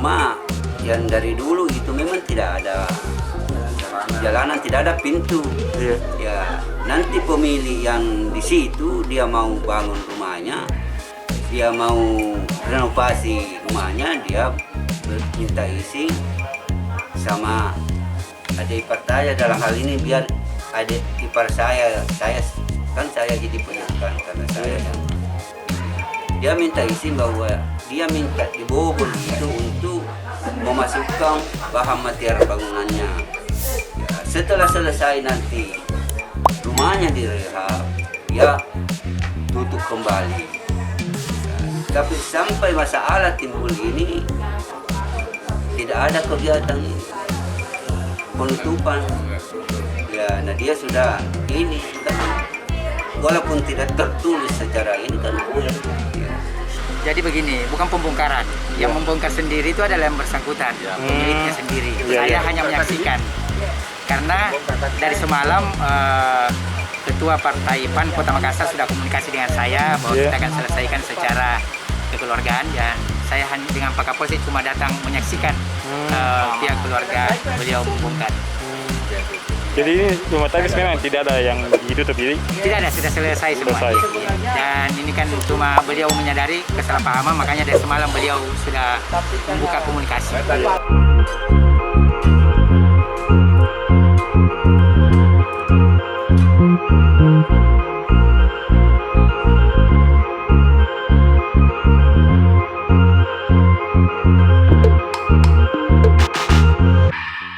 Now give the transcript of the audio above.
rumah yang dari dulu itu memang tidak ada jalanan, tidak ada pintu. Iya. Ya, nanti pemilik yang di situ dia mau bangun rumahnya, dia mau renovasi rumahnya, dia minta izin sama adik ipar saya. Dalam hal ini biar adik ipar saya kan saya jadi penyesuaian karena saya yang dia minta izin bahwa dia minta dibobol itu untuk memasukkan bahan material bangunannya. Ya, setelah selesai nanti rumahnya direhab, ya tutup kembali. Ya, tapi sampai masalah timbul ini tidak ada kegiatan penutupan. Ya, nah dia sudah ini kan, walaupun tidak tertulis secara ini kan. Ya. Jadi begini, bukan pembongkaran. Yang membongkar sendiri itu adalah yang bersangkutan, pemiliknya sendiri. Saya hanya menyaksikan. Karena dari semalam Ketua Partai PAN Kota Makassar sudah komunikasi dengan saya bahwa kita akan selesaikan secara kekeluargaan, dan saya hanya dengan Pak Kapolsek cuma datang menyaksikan pihak keluarga beliau membongkar. Jadi ini rumah tangga memang tidak ada yang ditutup ini? Tidak ada, sudah selesai semua. Dan ini kan cuma beliau menyadari kesalahpahaman, makanya dari semalam beliau sudah membuka komunikasi.